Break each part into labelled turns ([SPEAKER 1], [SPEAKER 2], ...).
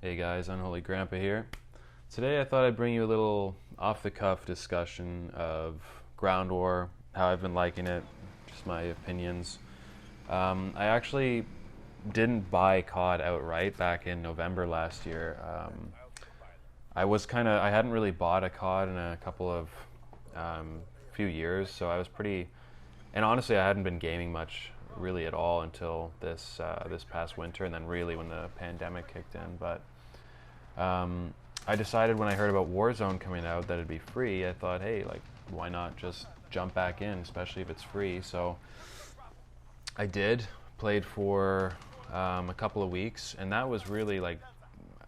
[SPEAKER 1] Hey guys, Unholy Grandpa here. Today I thought I'd bring you a little off-the-cuff discussion of Ground War, how I've been liking it, just my opinions. I actually didn't buy COD outright back in November last year. I hadn't really bought a COD in a couple of few years, so I was pretty, and honestly I hadn't been gaming much really at all until this past winter, and then really when the pandemic kicked in. But I decided when I heard about Warzone coming out that it'd be free. I thought, hey, like, why not just jump back in, especially if it's free? So I did, played for a couple of weeks, and that was really like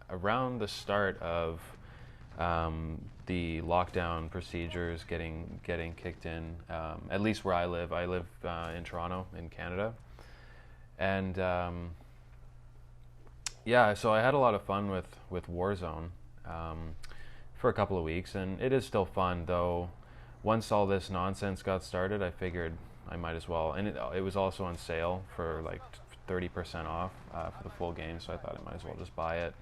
[SPEAKER 1] around the start of the lockdown procedures getting kicked in. At least where I live. I live in Toronto, in Canada, and yeah, so I had a lot of fun with Warzone for a couple of weeks, and it is still fun. Though once all this nonsense got started, I figured I might as well. And it was also on sale for like 30% off for the full game, so I thought I might as well just buy it,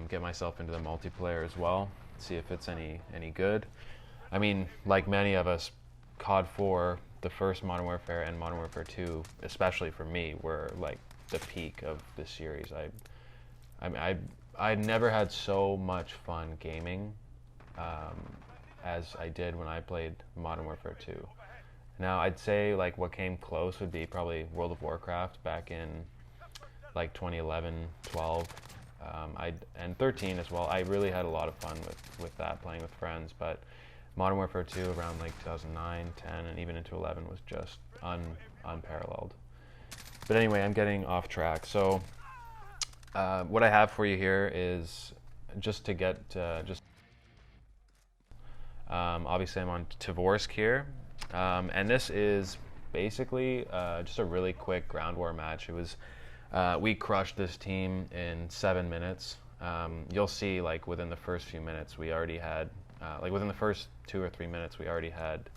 [SPEAKER 1] get myself into the multiplayer as well, see if it's any good. I mean, like many of us, COD 4, the first Modern Warfare, and Modern Warfare 2, especially for me, were like the peak of the series. I never had so much fun gaming as I did when I played Modern Warfare 2. Now I'd say like what came close would be probably World of Warcraft back in like 2011, 12, and 13 as well. I really had a lot of fun with that, playing with friends. But Modern Warfare 2 around like 2009, 10, and even into 11 was just unparalleled. But anyway, I'm getting off track. So what I have for you here is just to get obviously I'm on Tovorsk here, and this is basically just a really quick ground war match. It was we crushed this team in 7 minutes. You'll see, like within the first few minutes, we already had like within the first 2 or 3 minutes, we already had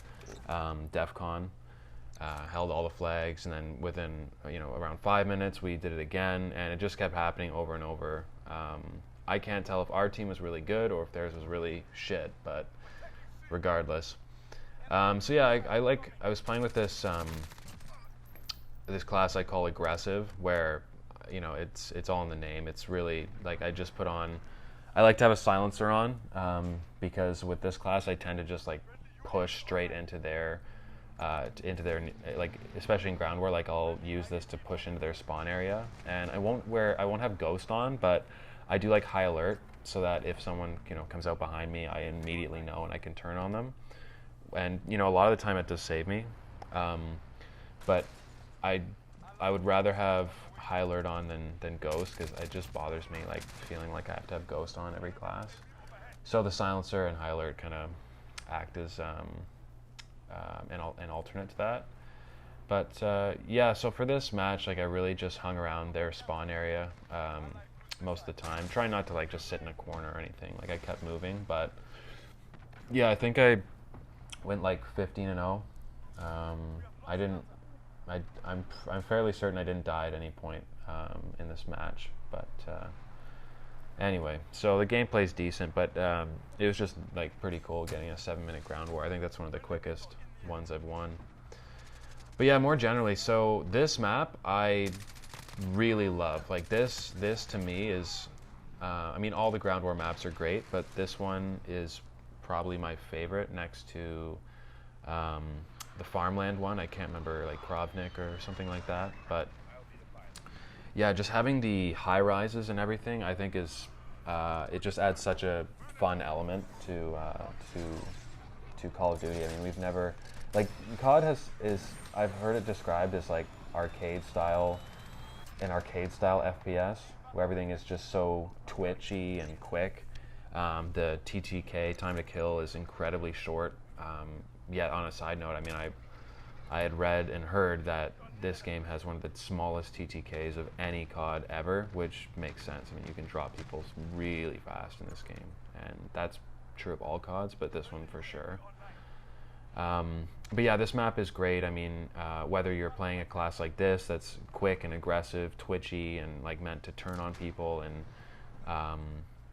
[SPEAKER 1] DEFCON. Held all the flags, and then within around 5 minutes we did it again, and it just kept happening over and over. I can't tell if our team was really good or if theirs was really shit, but regardless. So yeah, I was playing with this this class I call aggressive, where it's all in the name. It's really like I just put on. I like to have a silencer on because with this class I tend to just like push straight into their like, especially in ground war, like I'll use this to push into their spawn area, and I won't have ghost on, but I do like high alert, so that if someone comes out behind me, I immediately know and I can turn on them. And a lot of the time it does save me, but I would rather have high alert on than ghost, because it just bothers me, like feeling like I have to have ghost on every class. So the silencer and high alert kind of act as an alternate to that. But yeah, so for this match, like I really just hung around their spawn area most of the time, trying not to like just sit in a corner or anything. Like I kept moving, but yeah, I think I went like 15-0. I didn't. I'm fairly certain I didn't die at any point in this match, but. Anyway, so the gameplay's decent, but it was just like pretty cool getting a 7-minute ground war. I think that's one of the quickest ones I've won. But yeah, more generally, so this map I really love. Like this to me is, I mean, all the ground war maps are great, but this one is probably my favorite, next to the farmland one. I can't remember, like Krovnik or something like that, but. Yeah, just having the high rises and everything, I think is it just adds such a fun element to Call of Duty. I mean, we've never, like, COD I've heard it described as like an arcade style FPS, where everything is just so twitchy and quick. The TTK, time to kill, is incredibly short. Yet on a side note, I mean, I had read and heard that this game has one of the smallest TTKs of any COD ever, which makes sense. I mean, you can drop people really fast in this game, and that's true of all CODs, but this one for sure. But yeah, this map is great. I mean, whether you're playing a class like this that's quick and aggressive, twitchy, and like meant to turn on people and Um,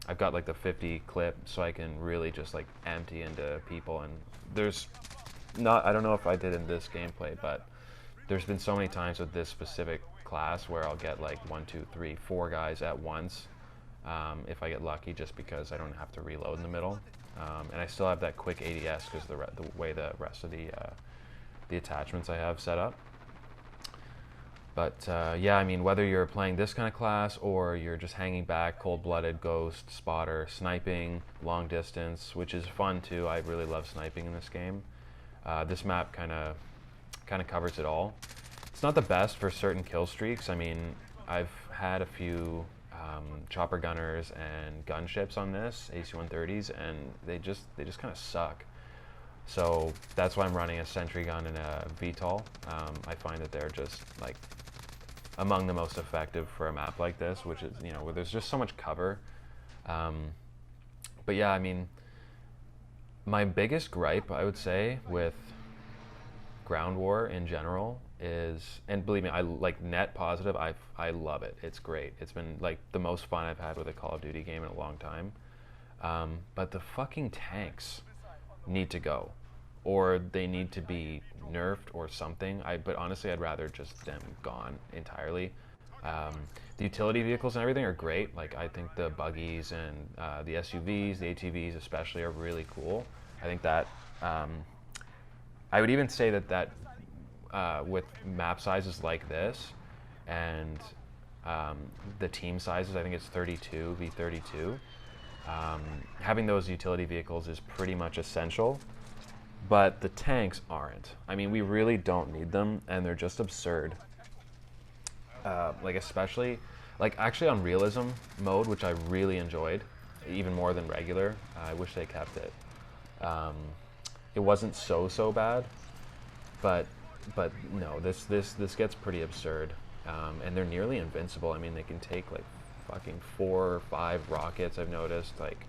[SPEAKER 1] I've got like the 50 clip, so I can really just like empty into people. And there's not, I don't know if I did in this gameplay, but there's been so many times with this specific class where I'll get like 1, 2, 3, 4 guys at once, if I get lucky, just because I don't have to reload in the middle. And I still have that quick ADS because the way the rest of the attachments I have set up. But yeah, I mean, whether you're playing this kind of class or you're just hanging back, cold-blooded, ghost, spotter, sniping, long distance, which is fun too. I really love sniping in this game. This map kind of covers it all. It's not the best for certain kill streaks. I mean, I've had a few chopper gunners and gunships on this AC-130s, and they just kind of suck. So that's why I'm running a sentry gun and a VTOL. I find that they're just like among the most effective for a map like this, which is, you know, where there's just so much cover. But yeah, I mean, my biggest gripe, I would say, with Ground War in general is, and believe me, I like net positive, I love it. It's great. It's been like the most fun I've had with a Call of Duty game in a long time. But the fucking tanks need to go, or they need to be nerfed or something. But honestly, I'd rather just them gone entirely. The utility vehicles and everything are great. Like, I think the buggies and the SUVs, the ATVs especially, are really cool. I think that I would even say that with map sizes like this and the team sizes, I think it's 32 v 32. Having those utility vehicles is pretty much essential, but the tanks aren't. I mean, we really don't need them, and they're just absurd. Like, especially, like, actually on realism mode, which I really enjoyed, even more than regular. I wish they kept it. It wasn't so bad, but no, this gets pretty absurd, and they're nearly invincible. I mean, they can take like fucking 4 or 5 rockets. I've noticed, like,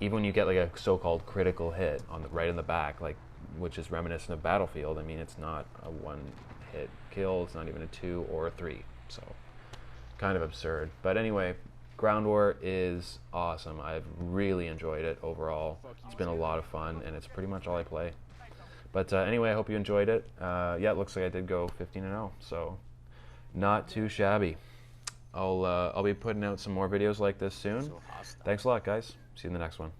[SPEAKER 1] even when you get like a so-called critical hit on the right in the back, like, which is reminiscent of Battlefield. I mean, it's not a 1-hit kill. It's not even a 2 or a 3. So kind of absurd. But anyway, Ground War is awesome. I've really enjoyed it overall. It's been a lot of fun, and it's pretty much all I play. But anyway, I hope you enjoyed it. Yeah, it looks like I did go 15-0, so not too shabby. I'll be putting out some more videos like this soon. Thanks a lot, guys. See you in the next one.